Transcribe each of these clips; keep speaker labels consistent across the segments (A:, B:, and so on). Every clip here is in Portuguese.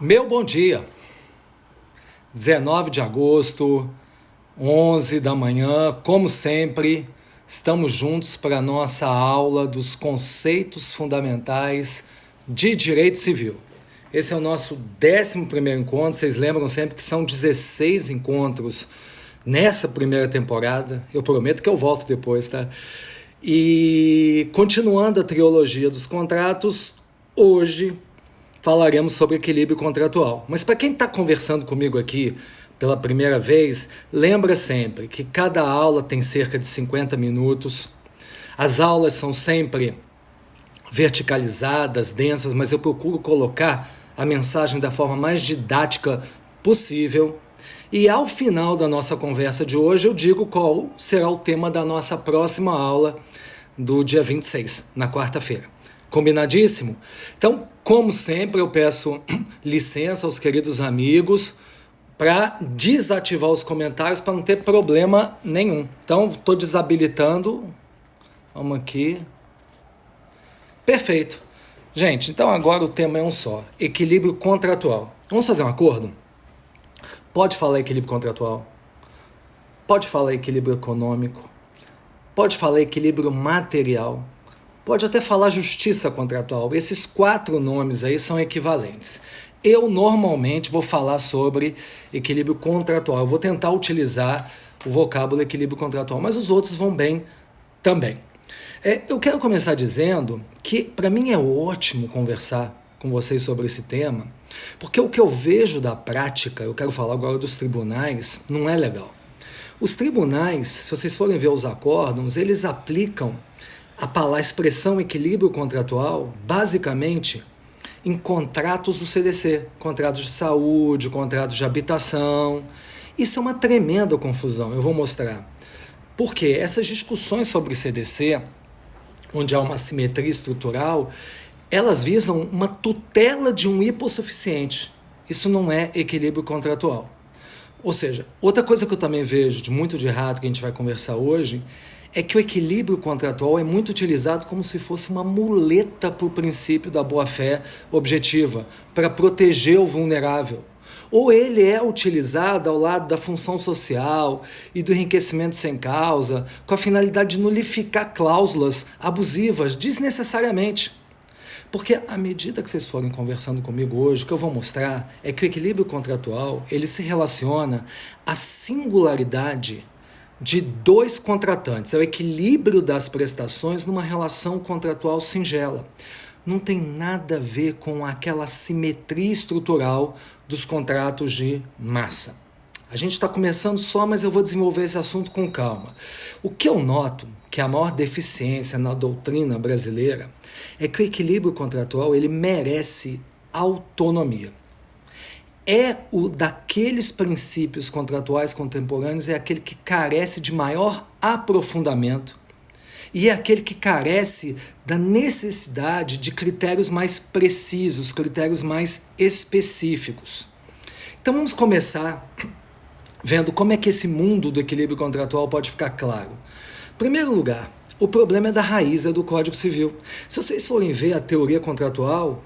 A: Meu bom dia, 19 de agosto, 11 da manhã, como sempre, estamos juntos para a nossa aula dos conceitos fundamentais de direito civil. Esse é o nosso 11º encontro, vocês lembram sempre que são 16 encontros nessa primeira temporada, eu prometo que eu volto depois, tá? E continuando a trilogia dos contratos, hoje falaremos sobre equilíbrio contratual. Mas para quem está conversando comigo aqui pela primeira vez, lembra sempre que cada aula tem cerca de 50 minutos. As aulas são sempre verticalizadas, densas, mas eu procuro colocar a mensagem da forma mais didática possível. E ao final da nossa conversa de hoje, eu digo qual será o tema da nossa próxima aula do dia 26, na quarta-feira. Combinadíssimo? Então, como sempre, eu peço licença aos queridos amigos para desativar os comentários para não ter problema nenhum. Então, estou desabilitando. Vamos aqui. Perfeito. Gente, então agora o tema é um só: equilíbrio contratual. Vamos fazer um acordo? Pode falar equilíbrio contratual, pode falar equilíbrio econômico, pode falar equilíbrio material, pode até falar justiça contratual. Esses 4 nomes aí são equivalentes. Eu normalmente vou falar sobre equilíbrio contratual. Eu vou tentar utilizar o vocábulo equilíbrio contratual, mas os outros vão bem também. Eu quero começar dizendo que para mim é ótimo conversar com vocês sobre esse tema, porque o que eu vejo da prática, eu quero falar agora dos tribunais, não é legal. Os tribunais, se vocês forem ver os acórdãos, eles aplicam a expressão equilíbrio contratual basicamente em contratos do CDC, contratos de saúde, contratos de habitação. Isso é uma tremenda confusão, eu vou mostrar. Porque essas discussões sobre CDC, onde há uma assimetria estrutural, elas visam uma tutela de um hipossuficiente. Isso não é equilíbrio contratual. Ou seja, outra coisa que eu também vejo de muito de errado que a gente vai conversar hoje é que o equilíbrio contratual é muito utilizado como se fosse uma muleta para o princípio da boa-fé objetiva, para proteger o vulnerável. Ou ele é utilizado ao lado da função social e do enriquecimento sem causa, com a finalidade de nulificar cláusulas abusivas desnecessariamente. Porque à medida que vocês forem conversando comigo hoje, o que eu vou mostrar é que o equilíbrio contratual ele se relaciona à singularidade de 2 contratantes, é o equilíbrio das prestações numa relação contratual singela. Não tem nada a ver com aquela simetria estrutural dos contratos de massa. A gente está começando só, mas eu vou desenvolver esse assunto com calma. O que eu noto que a maior deficiência na doutrina brasileira é que o equilíbrio contratual ele merece autonomia. É o daqueles princípios contratuais contemporâneos, é aquele que carece de maior aprofundamento e é aquele que carece da necessidade de critérios mais precisos, critérios mais específicos. Então vamos começar vendo como é que esse mundo do equilíbrio contratual pode ficar claro. Em primeiro lugar, o problema é da raiz, é do Código Civil. Se vocês forem ver a teoria contratual,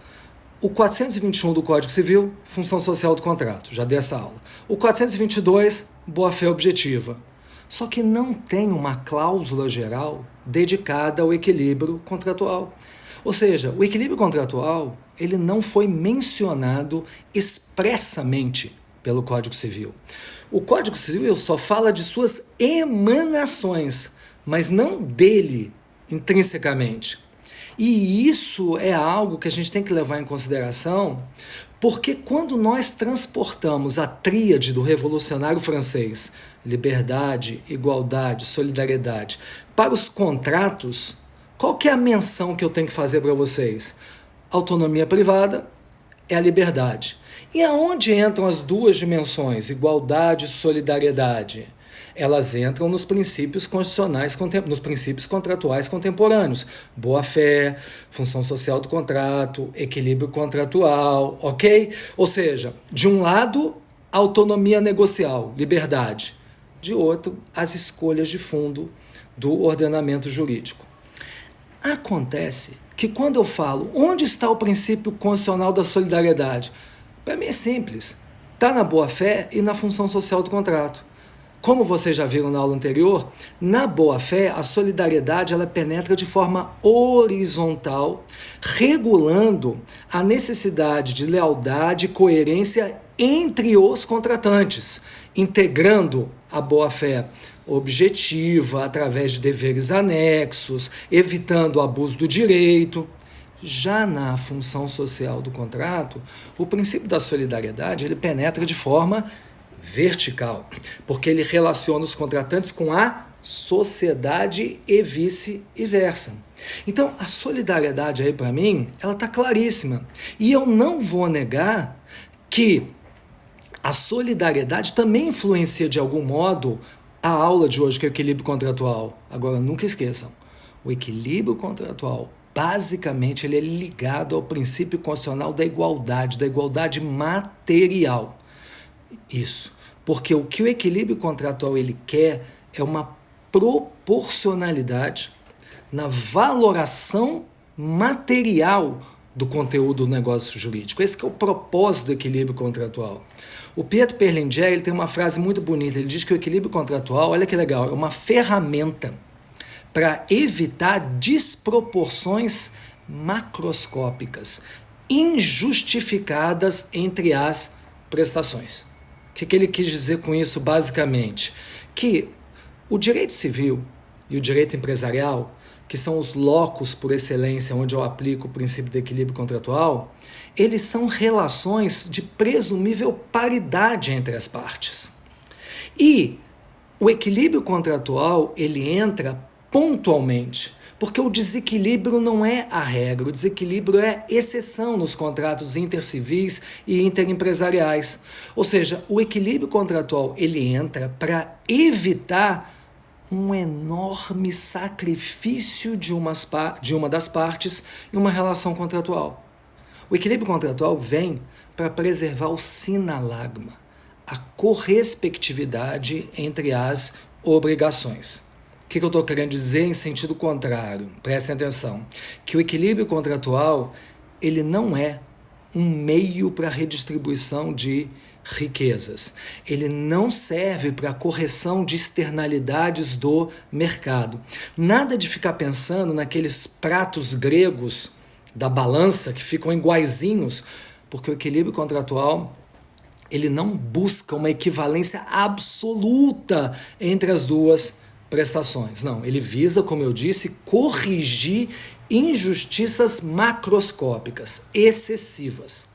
A: o 421 do Código Civil, função social do contrato, já dei essa aula. O 422, boa-fé objetiva. Só que não tem uma cláusula geral dedicada ao equilíbrio contratual. Ou seja, o equilíbrio contratual ele não foi mencionado expressamente pelo Código Civil. O Código Civil só fala de suas emanações, mas não dele intrinsecamente. E isso é algo que a gente tem que levar em consideração, porque quando nós transportamos a tríade do revolucionário francês, liberdade, igualdade, solidariedade, para os contratos, qual que é a menção que eu tenho que fazer para vocês? Autonomia privada é a liberdade. E aonde entram as 2 dimensões, igualdade e solidariedade? Elas entram nos princípios constitucionais, nos princípios contratuais contemporâneos. Boa-fé, função social do contrato, equilíbrio contratual, ok? Ou seja, de um lado, autonomia negocial, liberdade. De outro, as escolhas de fundo do ordenamento jurídico. Acontece que quando eu falo onde está o princípio constitucional da solidariedade, Para mim é simples. Está na boa-fé e na função social do contrato. Como vocês já viram na aula anterior, na boa-fé, a solidariedade ela penetra de forma horizontal, regulando a necessidade de lealdade e coerência entre os contratantes, integrando a boa-fé objetiva através de deveres anexos, evitando o abuso do direito. Já na função social do contrato, o princípio da solidariedade ele penetra de forma vertical, porque ele relaciona os contratantes com a sociedade e vice-versa. Então, a solidariedade aí para mim, ela está claríssima. E eu não vou negar que a solidariedade também influencia de algum modo a aula de hoje, que é o equilíbrio contratual. Agora, nunca esqueçam, o equilíbrio contratual, basicamente, ele é ligado ao princípio constitucional da igualdade material. Isso, porque o que o equilíbrio contratual ele quer é uma proporcionalidade na valoração material do conteúdo do negócio jurídico. Esse que é o propósito do equilíbrio contratual. O Pietro Perlingier ele tem uma frase muito bonita, ele diz que o equilíbrio contratual, olha que legal, é uma ferramenta para evitar desproporções macroscópicas, injustificadas entre as prestações. O que ele quis dizer com isso, basicamente? Que o direito civil e o direito empresarial, que são os locus por excelência onde eu aplico o princípio do equilíbrio contratual, eles são relações de presumível paridade entre as partes. E o equilíbrio contratual, ele entra pontualmente, porque o desequilíbrio não é a regra, o desequilíbrio é exceção nos contratos intercivis e interempresariais. Ou seja, o equilíbrio contratual ele entra para evitar um enorme sacrifício de uma das partes em uma relação contratual. O equilíbrio contratual vem para preservar o sinalagma, a correspectividade entre as obrigações. O que eu estou querendo dizer em sentido contrário? Prestem atenção. Que o equilíbrio contratual ele não é um meio para a redistribuição de riquezas. Ele não serve para a correção de externalidades do mercado. Nada de ficar pensando naqueles pratos gregos da balança que ficam iguaizinhos, porque o equilíbrio contratual ele não busca uma equivalência absoluta entre as duas prestações. Não, ele visa, como eu disse, corrigir injustiças macroscópicas, excessivas.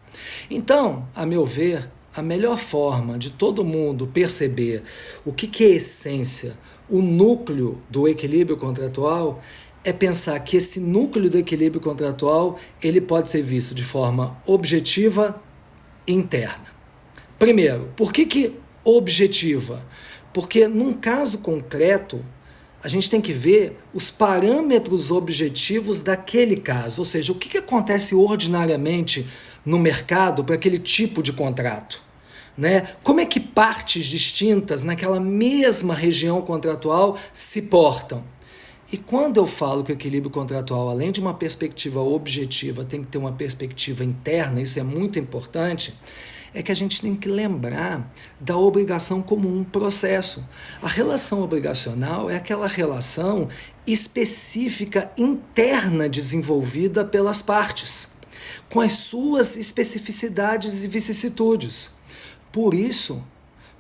A: Então, a meu ver, a melhor forma de todo mundo perceber o que é a essência, o núcleo do equilíbrio contratual, é pensar que esse núcleo do equilíbrio contratual ele pode ser visto de forma objetiva e interna. Primeiro, por que objetiva? Porque num caso concreto, a gente tem que ver os parâmetros objetivos daquele caso, ou seja, o que acontece ordinariamente no mercado para aquele tipo de contrato, né? Como é que partes distintas naquela mesma região contratual se portam? E quando eu falo que o equilíbrio contratual, além de uma perspectiva objetiva, tem que ter uma perspectiva interna, isso é muito importante, é que a gente tem que lembrar da obrigação como um processo. A relação obrigacional é aquela relação específica interna desenvolvida pelas partes, com as suas especificidades e vicissitudes. Por isso,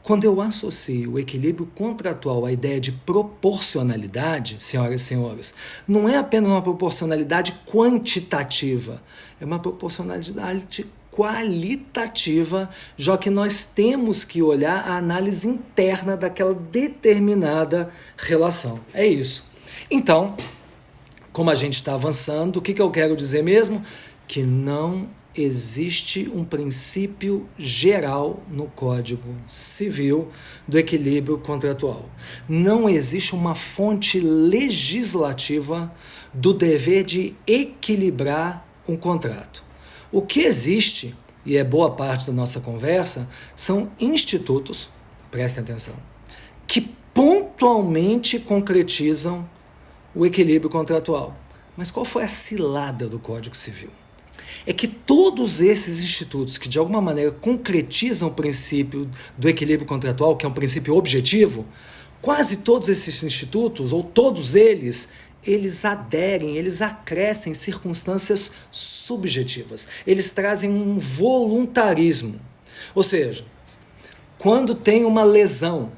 A: quando eu associo o equilíbrio contratual à ideia de proporcionalidade, senhoras e senhores, não é apenas uma proporcionalidade quantitativa, é uma proporcionalidade qualitativa, já que nós temos que olhar a análise interna daquela determinada relação. É isso. Então, como a gente está avançando, o que eu quero dizer mesmo? Que não existe um princípio geral no Código Civil do equilíbrio contratual. Não existe uma fonte legislativa do dever de equilibrar um contrato. O que existe, e é boa parte da nossa conversa, são institutos, prestem atenção, que pontualmente concretizam o equilíbrio contratual. Mas qual foi a cilada do Código Civil? é que todos esses institutos que de alguma maneira concretizam o princípio do equilíbrio contratual, que é um princípio objetivo, quase todos esses institutos, ou todos eles aderem, eles acrescem circunstâncias subjetivas. Eles trazem um voluntarismo. Ou seja, quando tem uma lesão,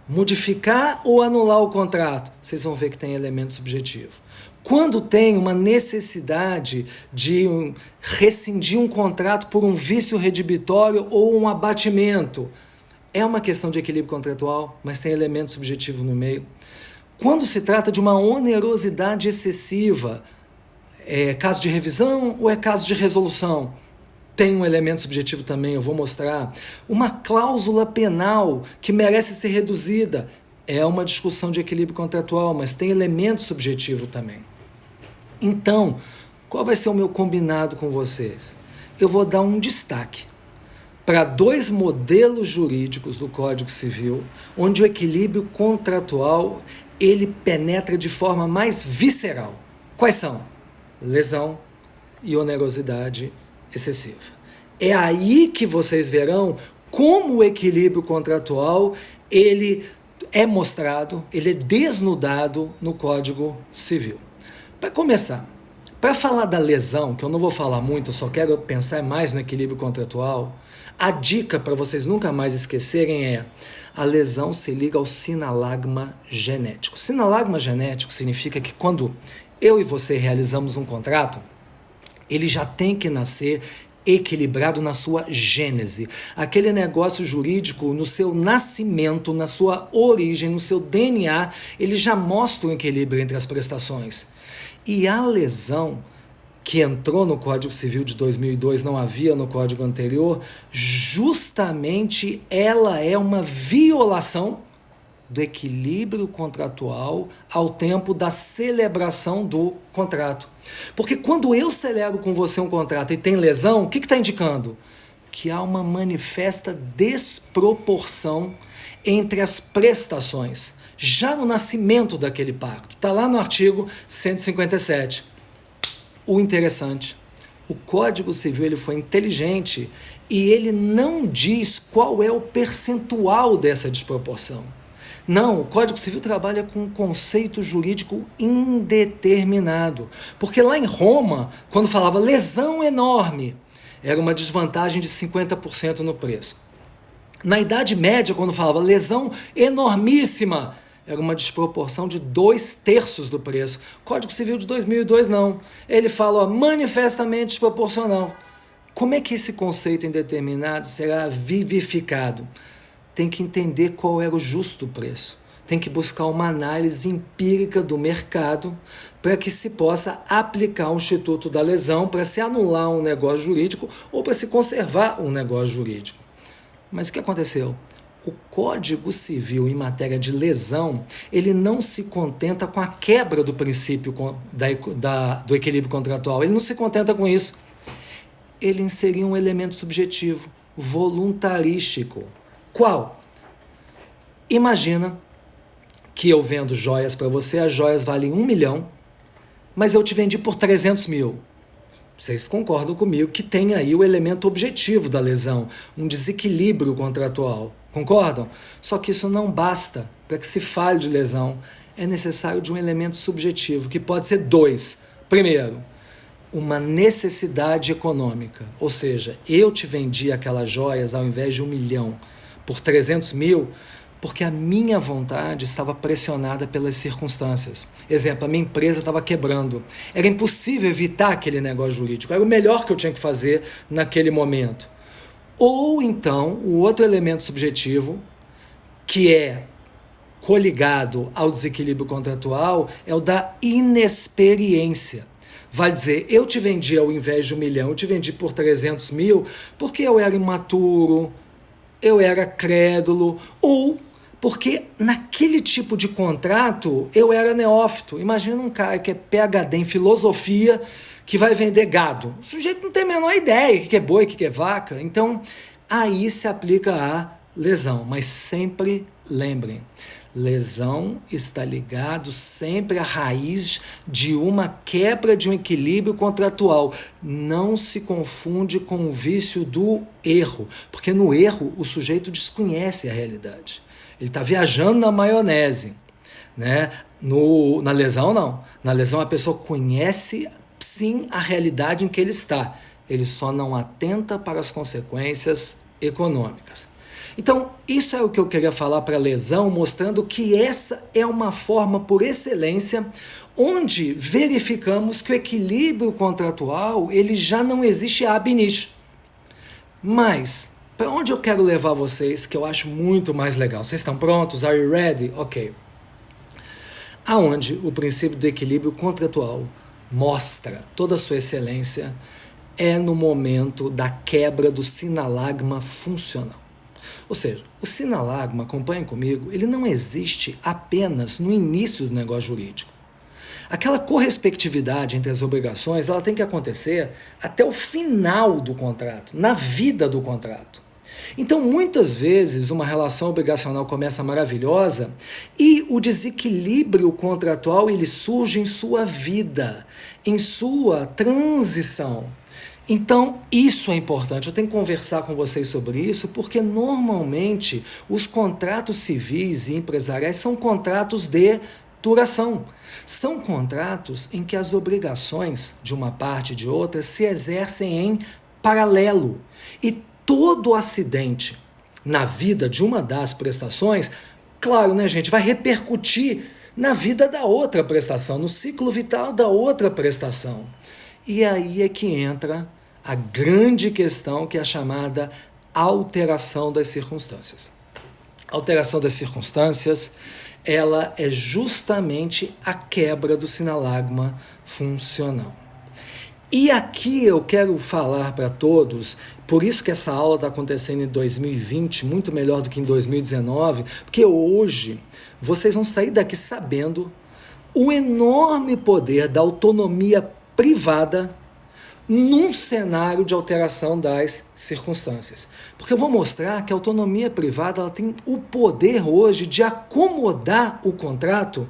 A: modificar ou anular o contrato, vocês vão ver que tem elemento subjetivo. Quando tem uma necessidade de rescindir um contrato por um vício redibitório ou um abatimento, é uma questão de equilíbrio contratual, mas tem elemento subjetivo no meio. Quando se trata de uma onerosidade excessiva, é caso de revisão ou é caso de resolução? Tem um elemento subjetivo também, eu vou mostrar. Uma cláusula penal que merece ser reduzida, é uma discussão de equilíbrio contratual, mas tem elemento subjetivo também. Então, qual vai ser o meu combinado com vocês? Eu vou dar um destaque para 2 modelos jurídicos do Código Civil, onde o equilíbrio contratual ele penetra de forma mais visceral. Quais são? Lesão e onerosidade excessiva. É aí que vocês verão como o equilíbrio contratual ele é mostrado, ele é desnudado no Código Civil. Para começar, para falar da lesão, que eu não vou falar muito, eu só quero pensar mais no equilíbrio contratual, a dica para vocês nunca mais esquecerem é: a lesão se liga ao sinalagma genético. Sinalagma genético significa que quando eu e você realizamos um contrato, ele já tem que nascer equilibrado na sua gênese. Aquele negócio jurídico, no seu nascimento, na sua origem, no seu DNA, ele já mostra um equilíbrio entre as prestações. E a lesão que entrou no Código Civil de 2002, não havia no Código anterior, justamente ela é uma violação do equilíbrio contratual ao tempo da celebração do contrato. Porque quando eu celebro com você um contrato e tem lesão, o que está indicando? Que há uma manifesta desproporção entre as prestações, já no nascimento daquele pacto. Está lá no artigo 157. O interessante, o Código Civil ele foi inteligente e ele não diz qual é o percentual dessa desproporção. Não, o Código Civil trabalha com um conceito jurídico indeterminado. Porque lá em Roma, quando falava lesão enorme, era uma desvantagem de 50% no preço. Na Idade Média, quando falava lesão enormíssima, era uma desproporção de 2/3 do preço. Código Civil de 2002 não. Ele fala manifestamente desproporcional. Como é que esse conceito indeterminado será vivificado? Tem que entender qual era o justo preço. Tem que buscar uma análise empírica do mercado para que se possa aplicar o Instituto da Lesão para se anular um negócio jurídico ou para se conservar um negócio jurídico. Mas o que aconteceu? O Código Civil em matéria de lesão, ele não se contenta com a quebra do princípio do equilíbrio contratual. Ele não se contenta com isso. Ele inseriu um elemento subjetivo, voluntarístico. Qual? Imagina que eu vendo joias para você, as joias valem 1 milhão, mas eu te vendi por 300 mil. Vocês concordam comigo que tem aí o elemento objetivo da lesão, um desequilíbrio contratual. Concordam? Só que isso não basta para que se fale de lesão. É necessário de um elemento subjetivo, que pode ser 2. Primeiro, uma necessidade econômica. Ou seja, eu te vendi aquelas joias ao invés de 1 milhão por 300 mil, porque a minha vontade estava pressionada pelas circunstâncias. Exemplo, a minha empresa estava quebrando. Era impossível evitar aquele negócio jurídico. Era o melhor que eu tinha que fazer naquele momento. Ou então, o outro elemento subjetivo, que é coligado ao desequilíbrio contratual, é o da inexperiência. Vai dizer, eu te vendi ao invés de 1 milhão, eu te vendi por 300 mil, porque eu era imaturo, eu era crédulo, ou porque naquele tipo de contrato eu era neófito. Imagina um cara que é PhD em filosofia que vai vender gado. O sujeito não tem a menor ideia o que é boi, o que é vaca. Então, aí se aplica a lesão. Mas sempre lembrem, Lesão está ligado sempre à raiz de uma quebra de um equilíbrio contratual. Não se confunde com o vício do erro, porque no erro o sujeito desconhece a realidade. Ele está viajando na maionese, né? Na lesão, não. Na lesão a pessoa conhece sim a realidade em que ele está. Ele só não atenta para as consequências econômicas. Então, isso é o que eu queria falar para a lesão, mostrando que essa é uma forma por excelência onde verificamos que o equilíbrio contratual ele já não existe ab initio. Mas, para onde eu quero levar vocês, que eu acho muito mais legal? Vocês estão prontos? Are you ready? Ok. Aonde o princípio do equilíbrio contratual mostra toda a sua excelência é no momento da quebra do sinalagma funcional. Ou seja, o sinalagma, acompanhem comigo, ele não existe apenas no início do negócio jurídico. Aquela correspectividade entre as obrigações, ela tem que acontecer até o final do contrato, na vida do contrato. Então, muitas vezes, uma relação obrigacional começa maravilhosa e o desequilíbrio contratual ele surge em sua vida, em sua transição. Então, isso é importante. Eu tenho que conversar com vocês sobre isso, porque normalmente os contratos civis e empresariais são contratos de duração. São contratos em que as obrigações de uma parte e de outra se exercem em paralelo. E todo acidente na vida de uma das prestações, claro, né, gente, vai repercutir na vida da outra prestação, no ciclo vital da outra prestação. E aí é que entra a grande questão que é a chamada alteração das circunstâncias. A alteração das circunstâncias, ela é justamente a quebra do sinalagma funcional. E aqui eu quero falar para todos, por isso que essa aula está acontecendo em 2020, muito melhor do que em 2019, porque hoje vocês vão sair daqui sabendo o enorme poder da autonomia privada num cenário de alteração das circunstâncias. Porque eu vou mostrar que a autonomia privada ela tem o poder hoje de acomodar o contrato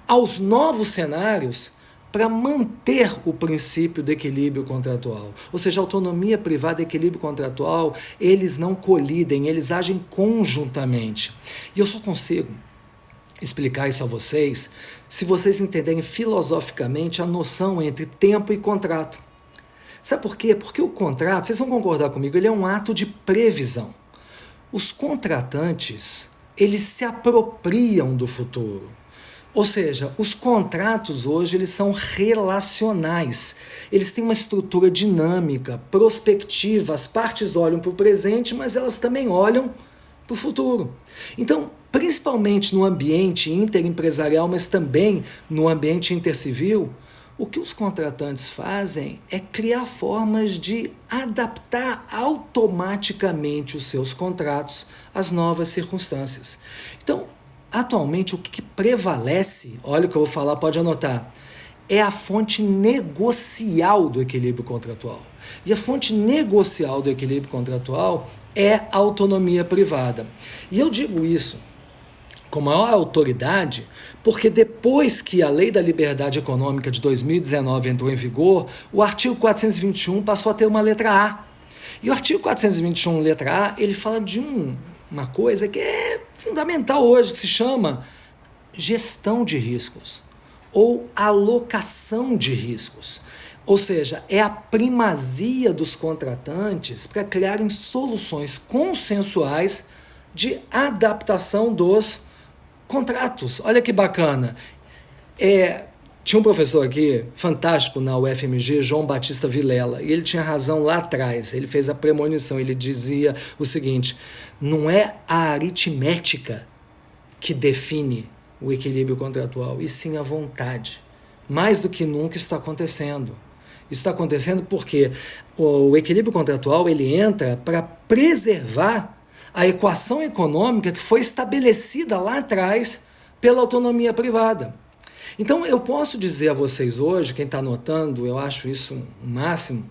A: aos novos cenários para manter o princípio do equilíbrio contratual. Ou seja, autonomia privada e equilíbrio contratual, eles não colidem, eles agem conjuntamente. E eu só consigo explicar isso a vocês se vocês entenderem filosoficamente a noção entre tempo e contrato. Sabe por quê? Porque o contrato, vocês vão concordar comigo, ele é um ato de previsão. Os contratantes, eles se apropriam do futuro. Ou seja, os contratos hoje eles são relacionais, eles têm uma estrutura dinâmica, prospectiva, as partes olham para o presente, mas elas também olham para o futuro. Então, principalmente no ambiente interempresarial, mas também no ambiente intercivil, o que os contratantes fazem é criar formas de adaptar automaticamente os seus contratos às novas circunstâncias. Então, atualmente, o que prevalece, olha o que eu vou falar, pode anotar, é a fonte negocial do equilíbrio contratual. E a fonte negocial do equilíbrio contratual é a autonomia privada. E eu digo isso com maior autoridade, porque depois que a Lei da Liberdade Econômica de 2019 entrou em vigor, o artigo 421 passou a ter uma letra A. E o artigo 421, letra A, ele fala de uma coisa que é fundamental hoje, que se chama gestão de riscos ou alocação de riscos. Ou seja, é a primazia dos contratantes para criarem soluções consensuais de adaptação dos contratos. Olha que bacana. Tinha um professor aqui, fantástico na UFMG, João Batista Vilela, e ele tinha razão lá atrás, ele fez a premonição, ele dizia o seguinte, não é a aritmética que define o equilíbrio contratual, e sim a vontade. Mais do que nunca isso está acontecendo. Isso está acontecendo porque o equilíbrio contratual ele entra para preservar a equação econômica que foi estabelecida lá atrás pela autonomia privada. Então eu posso dizer a vocês hoje, quem está anotando, eu acho isso o máximo,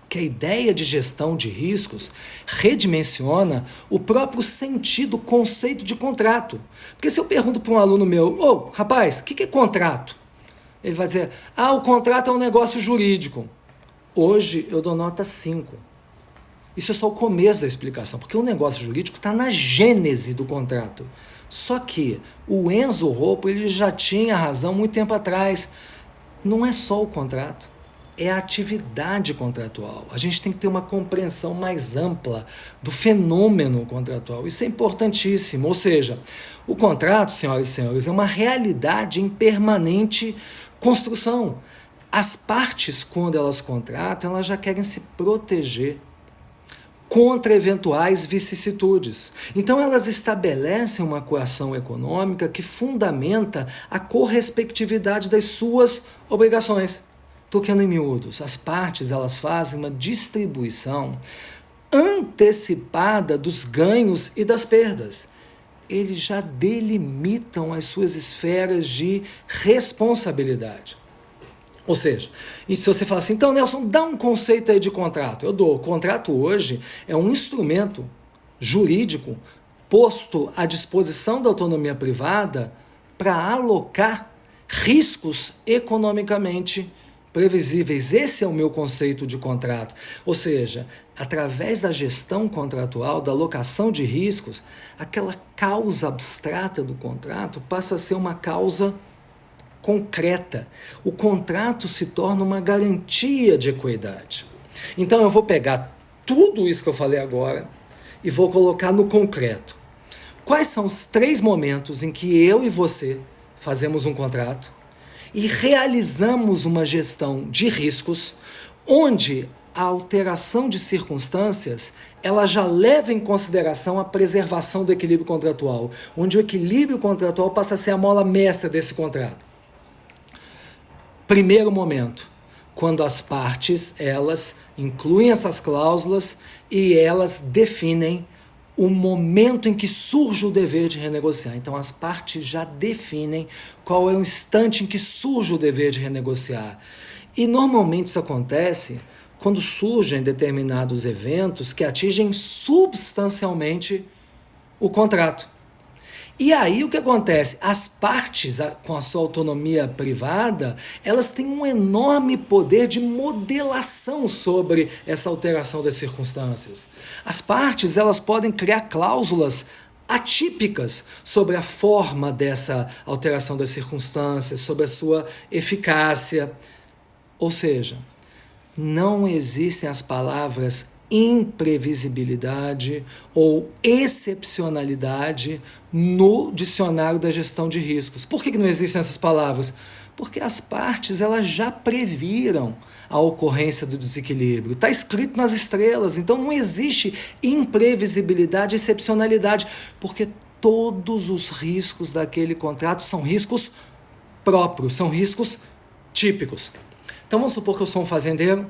A: que a ideia de gestão de riscos redimensiona o próprio sentido, conceito de contrato. Porque se eu pergunto para um aluno meu, rapaz, o que é contrato? Ele vai dizer, o contrato é um negócio jurídico. Hoje eu dou nota 5. Isso é só o começo da explicação, porque o negócio jurídico está na gênese do contrato. Só que o Enzo Roupo ele já tinha razão muito tempo atrás. Não é só o contrato. É a atividade contratual. A gente tem que ter uma compreensão mais ampla do fenômeno contratual. Isso é importantíssimo. Ou seja, o contrato, senhoras e senhores, é uma realidade em permanente construção. As partes, quando elas contratam, elas já querem se proteger contra eventuais vicissitudes. Então elas estabelecem uma coação econômica que fundamenta a correspectividade das suas obrigações. Tocando em miúdos, as partes elas fazem uma distribuição antecipada dos ganhos e das perdas. Eles já delimitam as suas esferas de responsabilidade. Ou seja, e se você falar assim, então Nelson, dá um conceito aí de contrato. Eu dou. O contrato hoje é um instrumento jurídico posto à disposição da autonomia privada para alocar riscos economicamente previsíveis. Esse é o meu conceito de contrato. Ou seja, através da gestão contratual, da alocação de riscos, aquela causa abstrata do contrato passa a ser uma causa concreta. O contrato se torna uma garantia de equidade. Então eu vou pegar tudo isso que eu falei agora e vou colocar no concreto. Quais são os 3 momentos em que eu e você fazemos um contrato e realizamos uma gestão de riscos, onde a alteração de circunstâncias ela já leva em consideração a preservação do equilíbrio contratual, onde o equilíbrio contratual passa a ser a mola mestra desse contrato. Primeiro momento, quando as partes elas incluem essas cláusulas e elas definem o momento em que surge o dever de renegociar. Então, as partes já definem qual é o instante em que surge o dever de renegociar. E, normalmente, isso acontece quando surgem determinados eventos que atingem substancialmente o contrato. E aí, o que acontece? As partes, com a sua autonomia privada, elas têm um enorme poder de modelação sobre essa alteração das circunstâncias. As partes, elas podem criar cláusulas atípicas sobre a forma dessa alteração das circunstâncias, sobre a sua eficácia. Ou seja, não existem as palavras imprevisibilidade ou excepcionalidade no dicionário da gestão de riscos. Por que não existem essas palavras? Porque as partes elas já previram a ocorrência do desequilíbrio. Está escrito nas estrelas, então não existe imprevisibilidade, excepcionalidade, porque todos os riscos daquele contrato são riscos próprios, são riscos típicos. Então vamos supor que eu sou um fazendeiro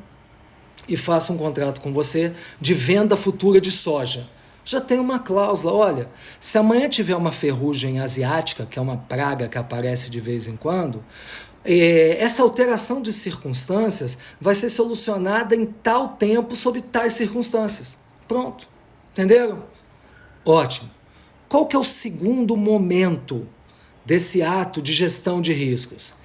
A: e faço um contrato com você de venda futura de soja. Já tem uma cláusula, olha, se amanhã tiver uma ferrugem asiática, que é uma praga que aparece de vez em quando, essa alteração de circunstâncias vai ser solucionada em tal tempo sob tais circunstâncias. Pronto, entenderam? Ótimo. Qual que é o segundo momento desse ato de gestão de riscos?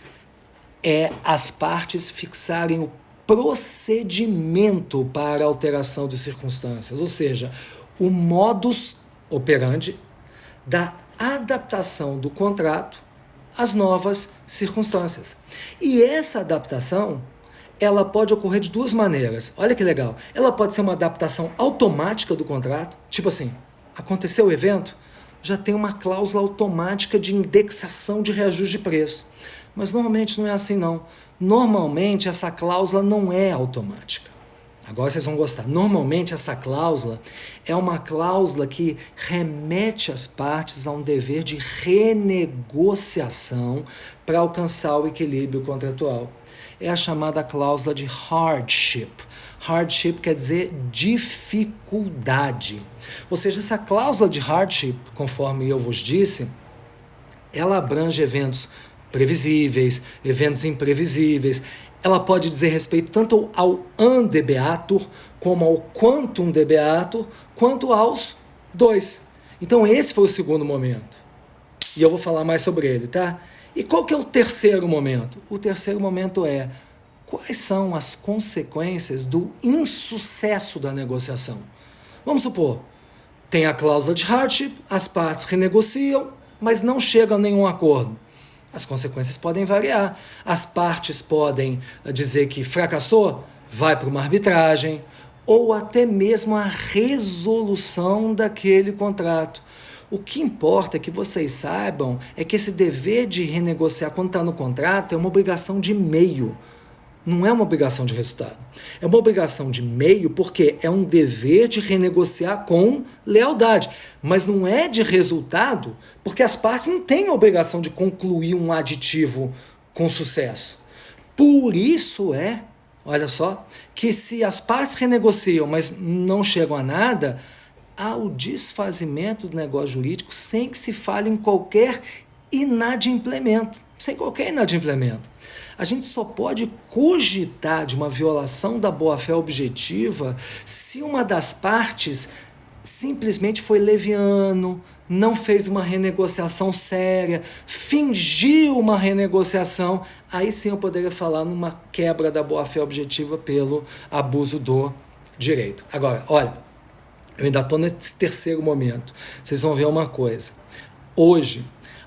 A: É as partes fixarem o procedimento para alteração de circunstâncias, ou seja, o modus operandi da adaptação do contrato às novas circunstâncias. E essa adaptação, ela pode ocorrer de 2 maneiras. Olha que legal. Ela pode ser uma adaptação automática do contrato, tipo assim, aconteceu o evento, já tem uma cláusula automática de indexação de reajuste de preço. Mas normalmente não é assim não. Normalmente essa cláusula não é automática. Agora vocês vão gostar. Normalmente essa cláusula é uma cláusula que remete as partes a um dever de renegociação para alcançar o equilíbrio contratual. É a chamada cláusula de hardship. Hardship quer dizer dificuldade. Ou seja, essa cláusula de hardship, conforme eu vos disse, ela abrange eventos previsíveis, eventos imprevisíveis. ela pode dizer respeito tanto ao andebeatur, como ao quantum debeatur, quanto aos dois. Então esse foi o segundo momento. E eu vou falar mais sobre ele, tá? E qual que é o terceiro momento? O terceiro momento é: quais são as consequências do insucesso da negociação? Vamos supor, tem a cláusula de hardship, as partes renegociam, mas não chegam a nenhum acordo. As consequências podem variar. As partes podem dizer que fracassou, vai para uma arbitragem, ou até mesmo a resolução daquele contrato. O que importa é que vocês saibam é que esse dever de renegociar quando está no contrato é uma obrigação de meio. Não é uma obrigação de resultado. É uma obrigação de meio porque é um dever de renegociar com lealdade. Mas não é de resultado porque as partes não têm a obrigação de concluir um aditivo com sucesso. Por isso olha só, que se as partes renegociam, mas não chegam a nada, há o desfazimento do negócio jurídico sem que se fale em qualquer inadimplemento. Sem qualquer inadimplemento. A gente só pode cogitar de uma violação da boa-fé objetiva se uma das partes simplesmente foi leviano, não fez uma renegociação séria, fingiu uma renegociação. Aí sim eu poderia falar numa quebra da boa-fé objetiva pelo abuso do direito. Agora, olha, eu ainda estou nesse terceiro momento. Vocês vão ver uma coisa. Hoje,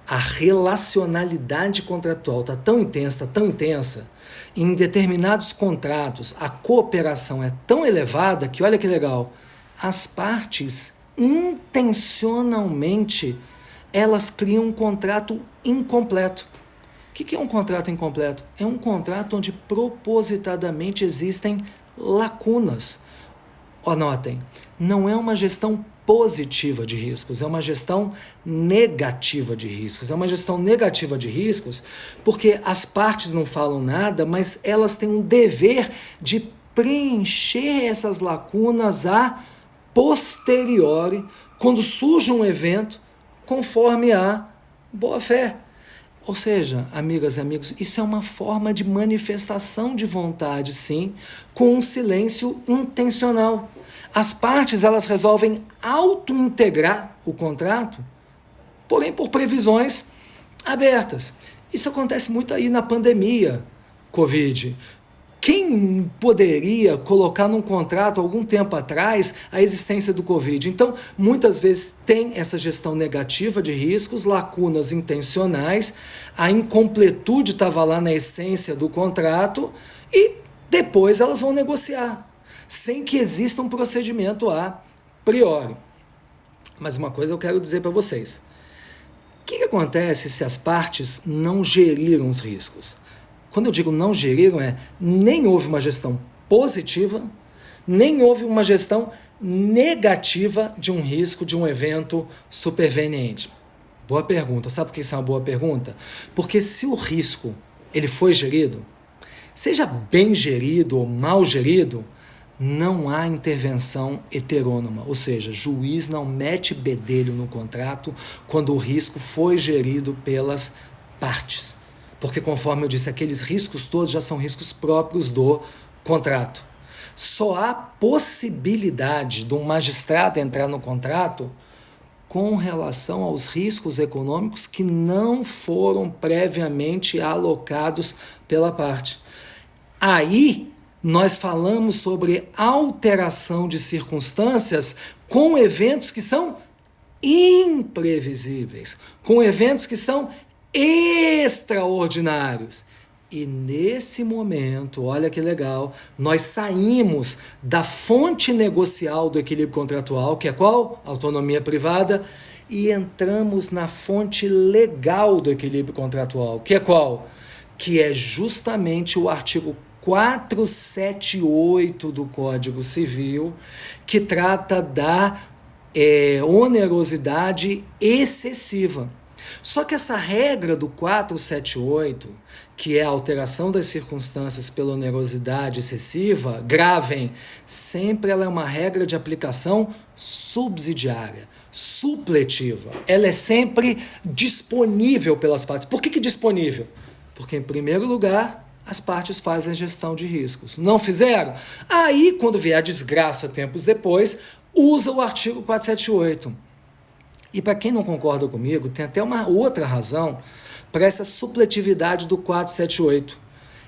A: a relacionalidade contratual está tão intensa, em determinados contratos a cooperação é tão elevada que, olha que legal, as partes intencionalmente elas criam um contrato incompleto. O que é um contrato incompleto? É um contrato onde propositadamente existem lacunas. Anotem, não é uma gestão positiva de riscos, é uma gestão negativa de riscos. É uma gestão negativa de riscos porque as partes não falam nada, mas elas têm um dever de preencher essas lacunas a posteriori, quando surge um evento, conforme a boa-fé. Ou seja, amigas e amigos, isso é uma forma de manifestação de vontade, sim, com um silêncio intencional. As partes, elas resolvem auto-integrar o contrato, porém por previsões abertas. Isso acontece muito aí na pandemia, Covid. Quem poderia colocar num contrato, algum tempo atrás, a existência do Covid? Então, muitas vezes tem essa gestão negativa de riscos, lacunas intencionais, a incompletude estava lá na essência do contrato e depois elas vão negociar, sem que exista um procedimento a priori. Mas uma coisa eu quero dizer para vocês. O que acontece se as partes não geriram os riscos? Quando eu digo não geriram, nem houve uma gestão positiva, nem houve uma gestão negativa de um risco, de um evento superveniente. Boa pergunta. Sabe por que isso é uma boa pergunta? Porque se o risco ele foi gerido, seja bem gerido ou mal gerido, não há intervenção heterônoma, ou seja, juiz não mete bedelho no contrato quando o risco foi gerido pelas partes. Porque, conforme eu disse, aqueles riscos todos já são riscos próprios do contrato. Só há possibilidade de um magistrado entrar no contrato com relação aos riscos econômicos que não foram previamente alocados pela parte. Aí, nós falamos sobre alteração de circunstâncias com eventos que são imprevisíveis, com eventos que são extraordinários. E nesse momento, olha que legal, nós saímos da fonte negocial do equilíbrio contratual, que é qual? Autonomia privada, e entramos na fonte legal do equilíbrio contratual, que é qual? Que é justamente o artigo 478 do Código Civil, que trata da onerosidade excessiva. Só que essa regra do 478, que é a alteração das circunstâncias pela onerosidade excessiva, gravem, sempre ela é uma regra de aplicação subsidiária, supletiva. Ela é sempre disponível pelas partes. Por que disponível? Porque, em primeiro lugar, as partes fazem a gestão de riscos. Não fizeram? Aí, quando vier a desgraça tempos depois, usa o artigo 478. E para quem não concorda comigo, tem até uma outra razão para essa supletividade do 478.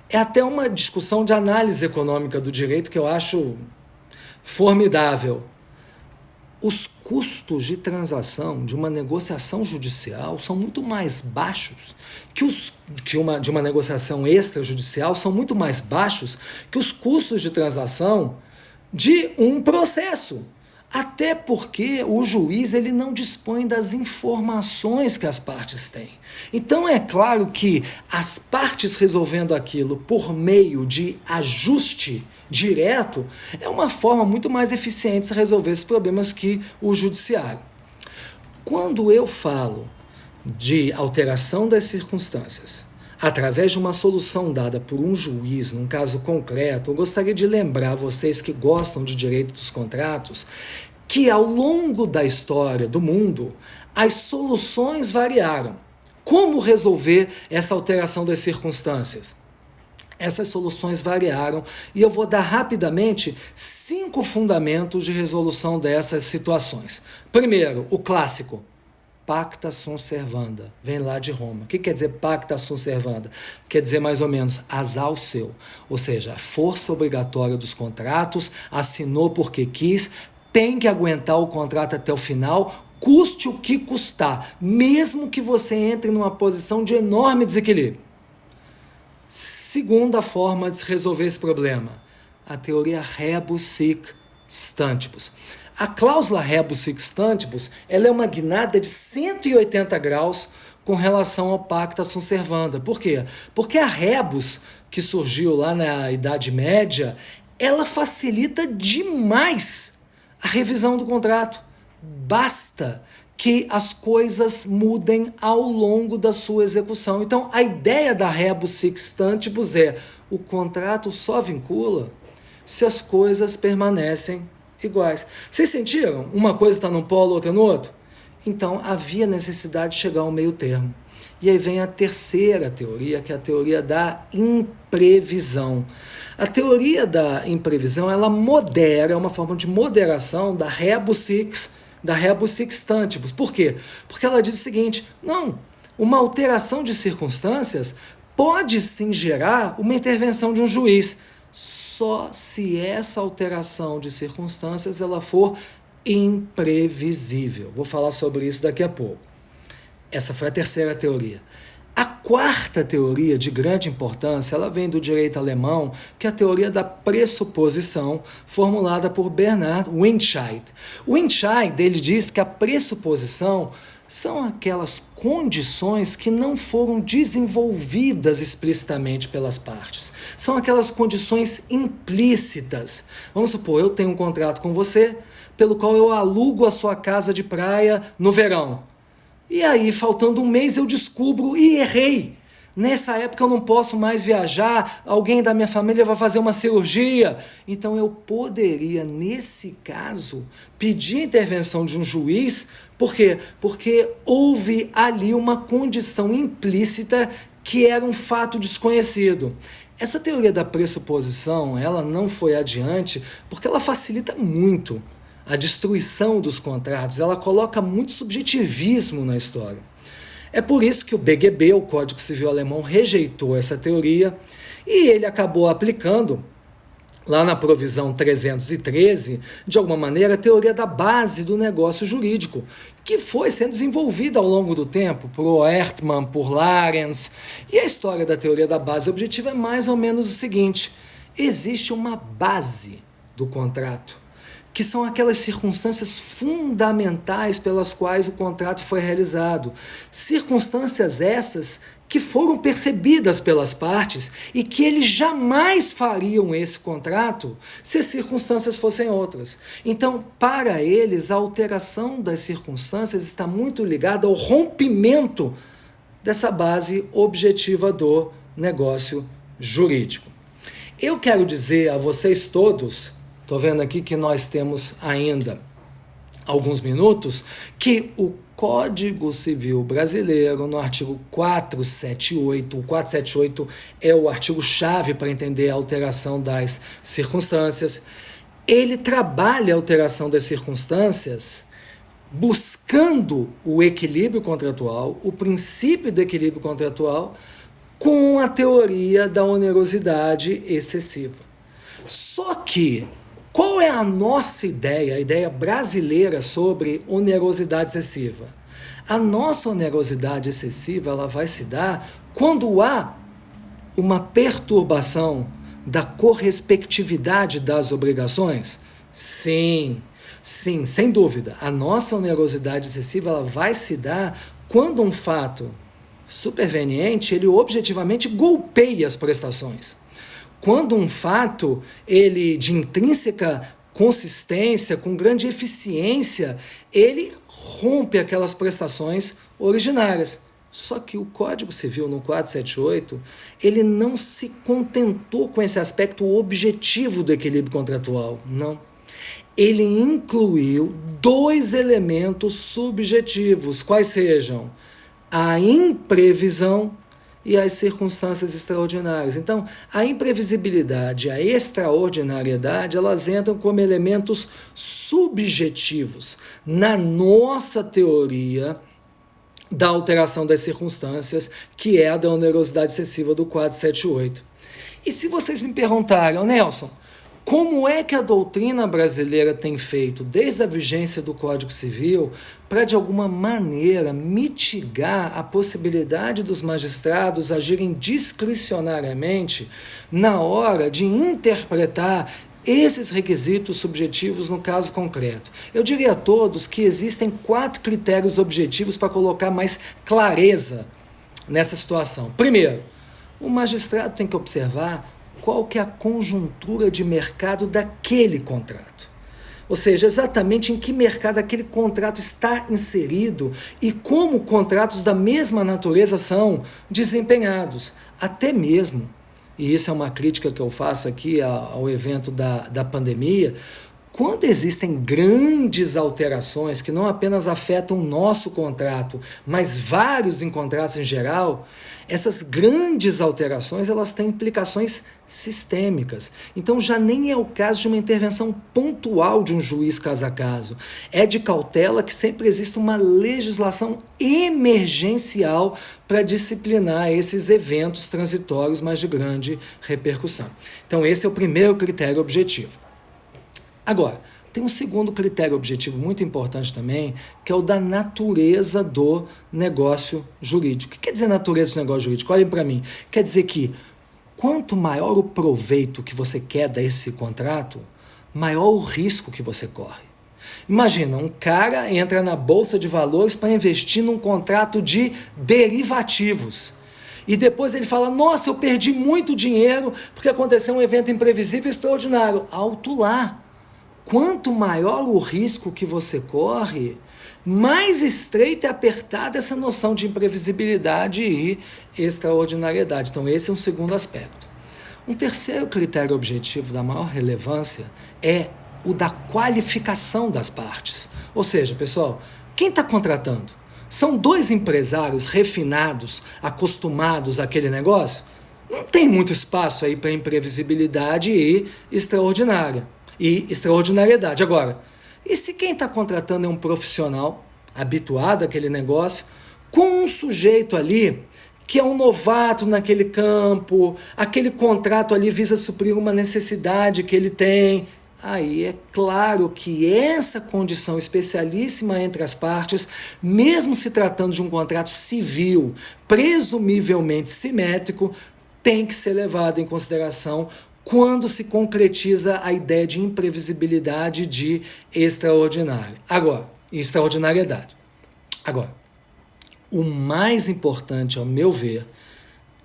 A: É até uma discussão de análise econômica do direito que eu acho formidável. Os custos de transação de uma negociação judicial são muito mais baixos de uma negociação extrajudicial, são muito mais baixos que os custos de transação de um processo. Até porque o juiz ele não dispõe das informações que as partes têm. Então é claro que as partes resolvendo aquilo por meio de ajuste direto é uma forma muito mais eficiente de resolver esses problemas que o judiciário. Quando eu falo de alteração das circunstâncias através de uma solução dada por um juiz, num caso concreto, eu gostaria de lembrar vocês que gostam de direito dos contratos que ao longo da história do mundo as soluções variaram. Como resolver essa alteração das circunstâncias? Essas soluções variaram e eu vou dar rapidamente 5 fundamentos de resolução dessas situações. Primeiro, o clássico, pacta sunt servanda, vem lá de Roma. O que quer dizer pacta sunt servanda? Quer dizer mais ou menos asal seu, ou seja, a força obrigatória dos contratos, assinou porque quis, tem que aguentar o contrato até o final, custe o que custar, mesmo que você entre numa posição de enorme desequilíbrio. Segunda forma de se resolver esse problema, a teoria rebus sic stantibus. A cláusula rebus sic stantibus, ela é uma guinada de 180 graus com relação ao pacta sunt servanda. Por quê? Porque a rebus, que surgiu lá na Idade Média, ela facilita demais a revisão do contrato. Basta que as coisas mudem ao longo da sua execução. Então, a ideia da rebus sic stantibus é o contrato só vincula se as coisas permanecem iguais. Vocês sentiram? Uma coisa está num polo, outra no outro? Então, havia necessidade de chegar ao meio termo. E aí vem a terceira teoria, que é a teoria da imprevisão. A teoria da imprevisão, ela modera, é uma forma de moderação da rebus sic stantibus. Por quê? Porque ela diz o seguinte, não, uma alteração de circunstâncias pode sim gerar uma intervenção de um juiz, só se essa alteração de circunstâncias ela for imprevisível. Vou falar sobre isso daqui a pouco. Essa foi a terceira teoria. A quarta teoria de grande importância, ela vem do direito alemão, que é a teoria da pressuposição, formulada por Bernhard Windscheid. Windscheid, ele diz que a pressuposição são aquelas condições que não foram desenvolvidas explicitamente pelas partes. São aquelas condições implícitas. Vamos supor, eu tenho um contrato com você, pelo qual eu alugo a sua casa de praia no verão. E aí, faltando um mês, eu descubro e errei. Nessa época eu não posso mais viajar, alguém da minha família vai fazer uma cirurgia. Então eu poderia, nesse caso, pedir a intervenção de um juiz. Por quê? Porque houve ali uma condição implícita que era um fato desconhecido. Essa teoria da pressuposição, ela não foi adiante porque ela facilita muito a destruição dos contratos, ela coloca muito subjetivismo na história. É por isso que o BGB, o Código Civil Alemão, rejeitou essa teoria e ele acabou aplicando, lá na provisão 313, de alguma maneira, a teoria da base do negócio jurídico, que foi sendo desenvolvida ao longo do tempo por Ertmann, por Larens. E a história da teoria da base objetiva é mais ou menos o seguinte: existe uma base do contrato, que são aquelas circunstâncias fundamentais pelas quais o contrato foi realizado. Circunstâncias essas que foram percebidas pelas partes e que eles jamais fariam esse contrato se as circunstâncias fossem outras. Então, para eles, a alteração das circunstâncias está muito ligada ao rompimento dessa base objetiva do negócio jurídico. Eu quero dizer a vocês todos, estou vendo aqui que nós temos ainda alguns minutos, que o Código Civil Brasileiro, no artigo 478, o 478 é o artigo-chave para entender a alteração das circunstâncias, ele trabalha a alteração das circunstâncias buscando o equilíbrio contratual, o princípio do equilíbrio contratual, com a teoria da onerosidade excessiva. Só que, qual é a nossa ideia, a ideia brasileira sobre onerosidade excessiva? A nossa onerosidade excessiva ela vai se dar quando há uma perturbação da correspectividade das obrigações? Sim, sem dúvida. A nossa onerosidade excessiva ela vai se dar quando um fato superveniente ele objetivamente golpeia as prestações. Quando um fato ele de intrínseca consistência, com grande eficiência, ele rompe aquelas prestações originárias. Só que o Código Civil, no 478, ele não se contentou com esse aspecto objetivo do equilíbrio contratual, não. Ele incluiu dois elementos subjetivos, quais sejam a imprevisão e as circunstâncias extraordinárias. Então, a imprevisibilidade e a extraordinariedade, elas entram como elementos subjetivos na nossa teoria da alteração das circunstâncias, que é a da onerosidade excessiva do 478. E se vocês me perguntarem, Nelson, como é que a doutrina brasileira tem feito, desde a vigência do Código Civil, para, de alguma maneira, mitigar a possibilidade dos magistrados agirem discricionariamente na hora de interpretar esses requisitos subjetivos no caso concreto? Eu diria a todos que existem 4 critérios objetivos para colocar mais clareza nessa situação. Primeiro, o magistrado tem que observar qual que é a conjuntura de mercado daquele contrato. Ou seja, exatamente em que mercado aquele contrato está inserido e como contratos da mesma natureza são desempenhados. Até mesmo, e isso é uma crítica que eu faço aqui ao evento da pandemia, quando existem grandes alterações que não apenas afetam o nosso contrato, mas vários em contratos em geral, essas grandes alterações elas têm implicações sistêmicas. Então já nem é o caso de uma intervenção pontual de um juiz caso a caso. É de cautela que sempre existe uma legislação emergencial para disciplinar esses eventos transitórios, mas de grande repercussão. Então esse é o primeiro critério objetivo. Agora, tem um segundo critério objetivo muito importante também, que é o da natureza do negócio jurídico. O que quer dizer natureza do negócio jurídico? Olhem para mim. Quer dizer que quanto maior o proveito que você quer desse contrato, maior o risco que você corre. Imagina, um cara entra na Bolsa de Valores para investir num contrato de derivativos. E depois ele fala, nossa, eu perdi muito dinheiro porque aconteceu um evento imprevisível e extraordinário. Alto lá. Quanto maior o risco que você corre, mais estreita e apertada essa noção de imprevisibilidade e extraordinariedade. Então esse é um segundo aspecto. Um terceiro critério objetivo da maior relevância é o da qualificação das partes. Ou seja, pessoal, quem está contratando? São 2 empresários refinados, acostumados àquele negócio? Não tem muito espaço aí para imprevisibilidade e extraordinariedade. Agora, e se quem está contratando é um profissional habituado àquele negócio, com um sujeito ali que é um novato naquele campo, aquele contrato ali visa suprir uma necessidade que ele tem, aí é claro que essa condição especialíssima entre as partes, mesmo se tratando de um contrato civil, presumivelmente simétrico, tem que ser levada em consideração quando se concretiza a ideia de imprevisibilidade de extraordinariedade. Agora, o mais importante, ao meu ver,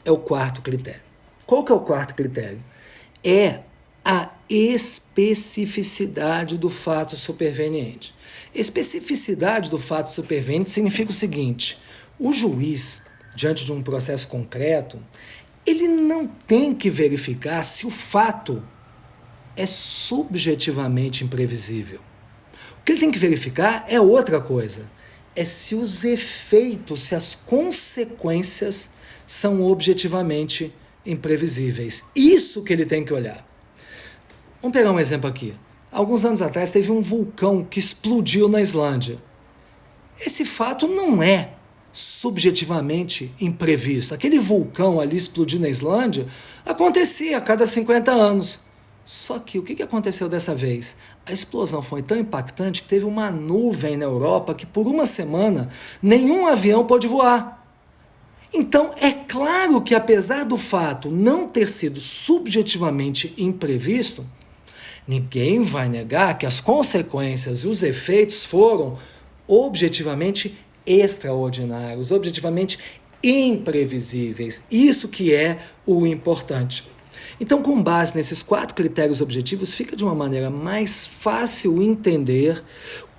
A: é o 4º critério. Qual que é o 4º critério? É a especificidade do fato superveniente. Especificidade do fato superveniente significa o seguinte: o juiz, diante de um processo concreto, ele não tem que verificar se o fato é subjetivamente imprevisível. O que ele tem que verificar é outra coisa. É se os efeitos, se as consequências são objetivamente imprevisíveis. Isso que ele tem que olhar. Vamos pegar um exemplo aqui. Alguns anos atrás teve um vulcão que explodiu na Islândia. Esse fato não é subjetivamente imprevisto. Aquele vulcão ali explodir na Islândia acontecia a cada 50 anos. Só que o que aconteceu dessa vez? A explosão foi tão impactante que teve uma nuvem na Europa que por uma semana nenhum avião pôde voar. Então é claro que apesar do fato não ter sido subjetivamente imprevisto, ninguém vai negar que as consequências e os efeitos foram objetivamente extraordinários, objetivamente imprevisíveis. Isso que é o importante. Então, com base nesses 4 critérios objetivos, fica de uma maneira mais fácil entender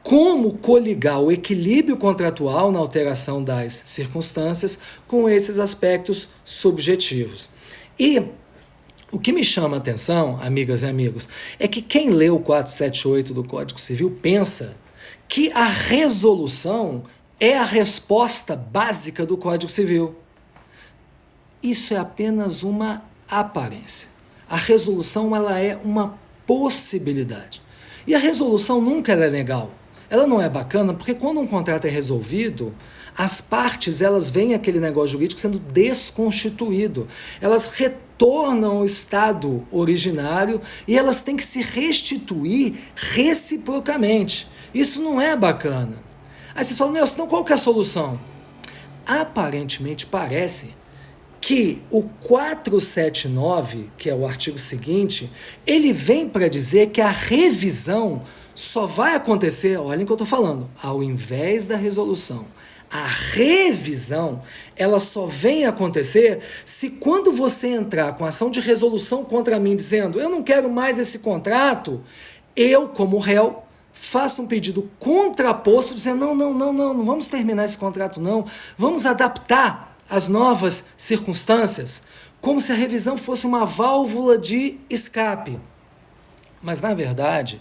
A: como coligar o equilíbrio contratual na alteração das circunstâncias com esses aspectos subjetivos. E o que me chama a atenção, amigas e amigos, é que quem lê o 478 do Código Civil pensa que a resolução é a resposta básica do Código Civil. Isso é apenas uma aparência. A resolução ela é uma possibilidade. E a resolução nunca é legal. Ela não é bacana porque quando um contrato é resolvido, as partes elas veem aquele negócio jurídico sendo desconstituído. Elas retornam ao estado originário e elas têm que se restituir reciprocamente. Isso não é bacana. Aí vocês falam, Nelson, então qual que é a solução? Aparentemente parece que o 479, que é o artigo seguinte, ele vem para dizer que a revisão só vai acontecer, olhem o que eu estou falando, ao invés da resolução. A revisão, ela só vem acontecer se quando você entrar com ação de resolução contra mim, dizendo, eu não quero mais esse contrato, eu, como réu, faço um pedido contraposto, dizendo, não vamos terminar esse contrato não, vamos adaptar as novas circunstâncias, como se a revisão fosse uma válvula de escape. Mas, na verdade,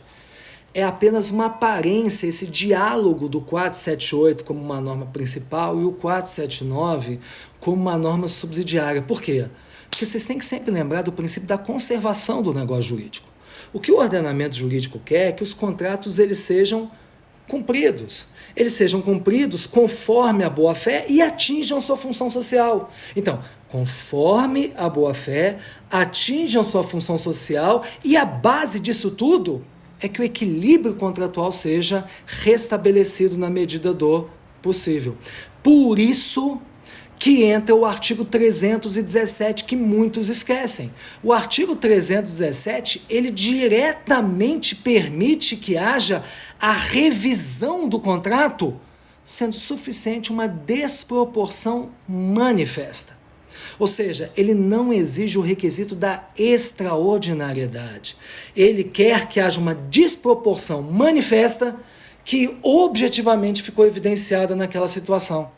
A: é apenas uma aparência, esse diálogo do 478 como uma norma principal e o 479 como uma norma subsidiária. Por quê? Porque vocês têm que sempre lembrar do princípio da conservação do negócio jurídico. O que o ordenamento jurídico quer é que os contratos eles sejam cumpridos. Eles sejam cumpridos conforme a boa-fé e atinjam sua função social. Então, conforme a boa-fé, atinjam sua função social e a base disso tudo é que o equilíbrio contratual seja restabelecido na medida do possível. Por isso que entra o artigo 317, que muitos esquecem. O artigo 317, ele diretamente permite que haja a revisão do contrato, sendo suficiente uma desproporção manifesta. Ou seja, ele não exige o requisito da extraordinariedade. Ele quer que haja uma desproporção manifesta que objetivamente ficou evidenciada naquela situação.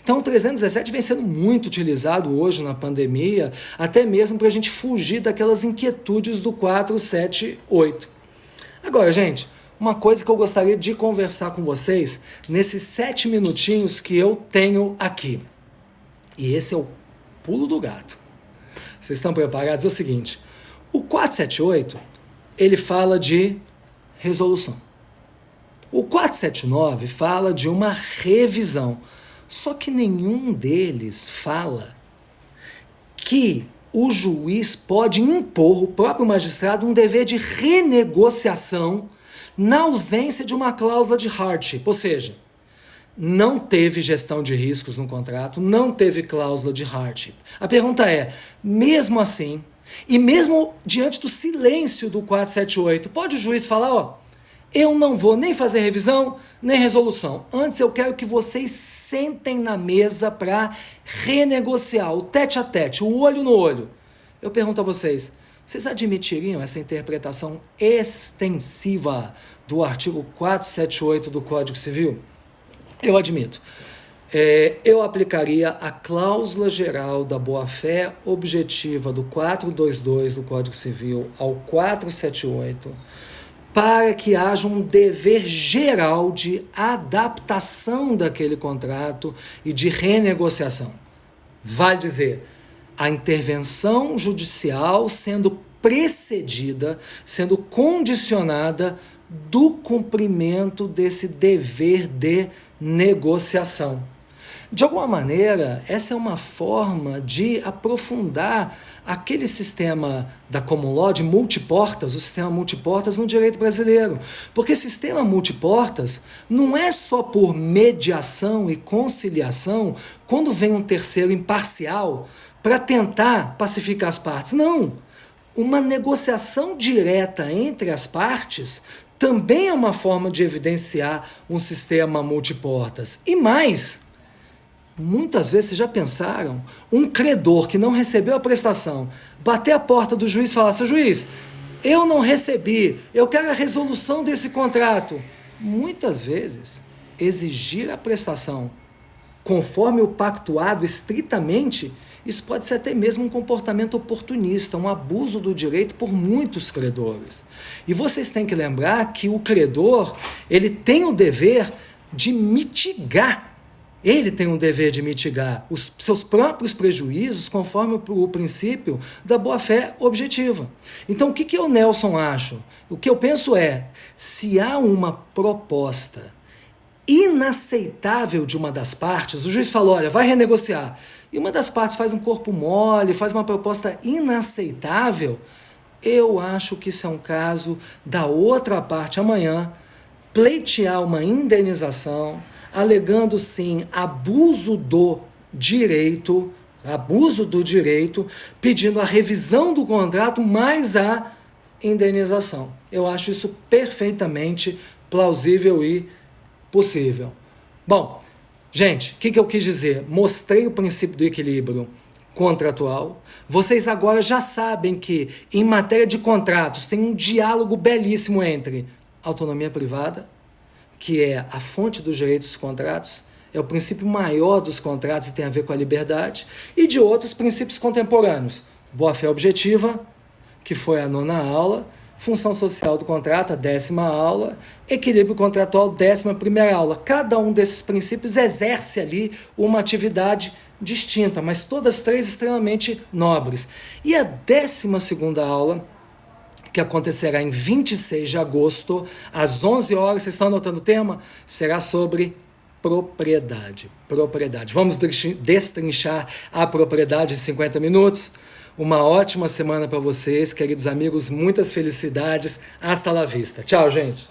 A: Então o 317 vem sendo muito utilizado hoje na pandemia, até mesmo para a gente fugir daquelas inquietudes do 478. Agora, gente, uma coisa que eu gostaria de conversar com vocês nesses 7 minutinhos que eu tenho aqui. E esse é o pulo do gato. Vocês estão preparados? É o seguinte, o 478, ele fala de resolução. O 479 fala de uma revisão. Só que nenhum deles fala que o juiz pode impor, o próprio magistrado, um dever de renegociação na ausência de uma cláusula de hardship. Ou seja, não teve gestão de riscos no contrato, não teve cláusula de hardship. A pergunta é, mesmo assim, e mesmo diante do silêncio do 478, pode o juiz falar, ó, eu não vou nem fazer revisão, nem resolução. Antes eu quero que vocês sentem na mesa para renegociar o tete a tete, o olho no olho. Eu pergunto a vocês, vocês admitiriam essa interpretação extensiva do artigo 478 do Código Civil? Eu admito. Eu aplicaria a cláusula geral da boa-fé objetiva do 422 do Código Civil ao 478 para que haja um dever geral de adaptação daquele contrato e de renegociação. Vale dizer, a intervenção judicial sendo precedida, sendo condicionada do cumprimento desse dever de negociação. De alguma maneira, essa é uma forma de aprofundar aquele sistema da common law de multiportas, o sistema multiportas no direito brasileiro. Porque sistema multiportas não é só por mediação e conciliação quando vem um terceiro imparcial para tentar pacificar as partes. Não! Uma negociação direta entre as partes também é uma forma de evidenciar um sistema multiportas. E mais, muitas vezes, vocês já pensaram, um credor que não recebeu a prestação, bater a porta do juiz e falar: seu juiz, eu não recebi, eu quero a resolução desse contrato. Muitas vezes, exigir a prestação conforme o pactuado estritamente, isso pode ser até mesmo um comportamento oportunista, um abuso do direito por muitos credores. E vocês têm que lembrar que o credor, ele tem o dever de mitigar. Ele tem um dever de mitigar os seus próprios prejuízos conforme o princípio da boa-fé objetiva. Então, o que eu, Nelson, acho? O que eu penso é, se há uma proposta inaceitável de uma das partes, o juiz falou: olha, vai renegociar, e uma das partes faz um corpo mole, faz uma proposta inaceitável, eu acho que isso é um caso da outra parte amanhã pleitear uma indenização, alegando sim abuso do direito, pedindo a revisão do contrato mais a indenização. Eu acho isso perfeitamente plausível e possível. Bom, gente, o que eu quis dizer? Mostrei o princípio do equilíbrio contratual. Vocês agora já sabem que, em matéria de contratos, tem um diálogo belíssimo entre autonomia privada, que é a fonte dos direitos dos contratos, é o princípio maior dos contratos e tem a ver com a liberdade, e de outros princípios contemporâneos. Boa-fé objetiva, que foi a 9ª aula, função social do contrato, a 10ª aula, equilíbrio contratual, 11ª aula. Cada um desses princípios exerce ali uma atividade distinta, mas todas três extremamente nobres. E a 12ª aula, que acontecerá em 26 de agosto, às 11 horas, vocês estão anotando o tema? Será sobre propriedade. Vamos destrinchar a propriedade em 50 minutos. Uma ótima semana para vocês, queridos amigos, muitas felicidades. Hasta la vista. Tchau, gente.